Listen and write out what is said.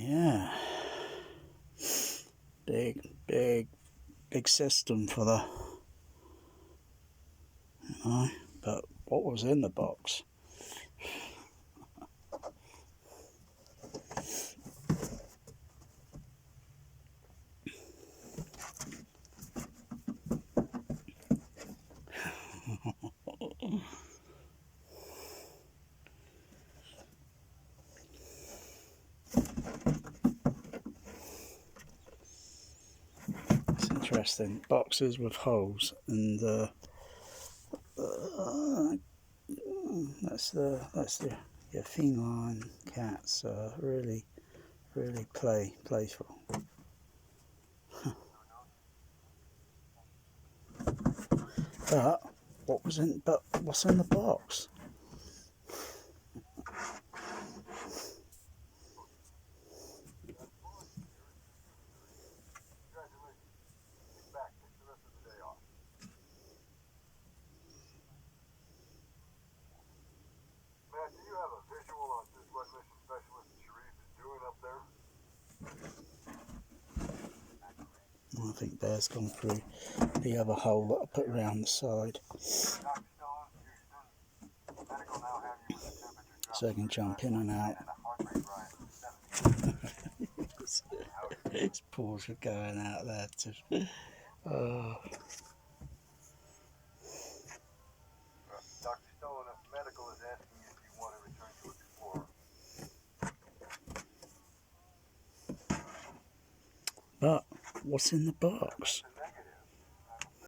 Yeah, big system for the, but what was in the box? It's interesting. Boxes with holes, and that's the yeah, feline cats. Really playful. But what's in the box? Matt, do you have a visual on just what mission specialist Sharif is doing up there? I think Bear's gone through the other hole that I put around the side, Dr. Stone, Houston. Medical now have you with a temperature drop so I can jump in and out. and a heart rate rise of 70. His paws are going out there too. Oh. Dr. Stone, medical is asking if you want to return to Explorer. But what's in the box?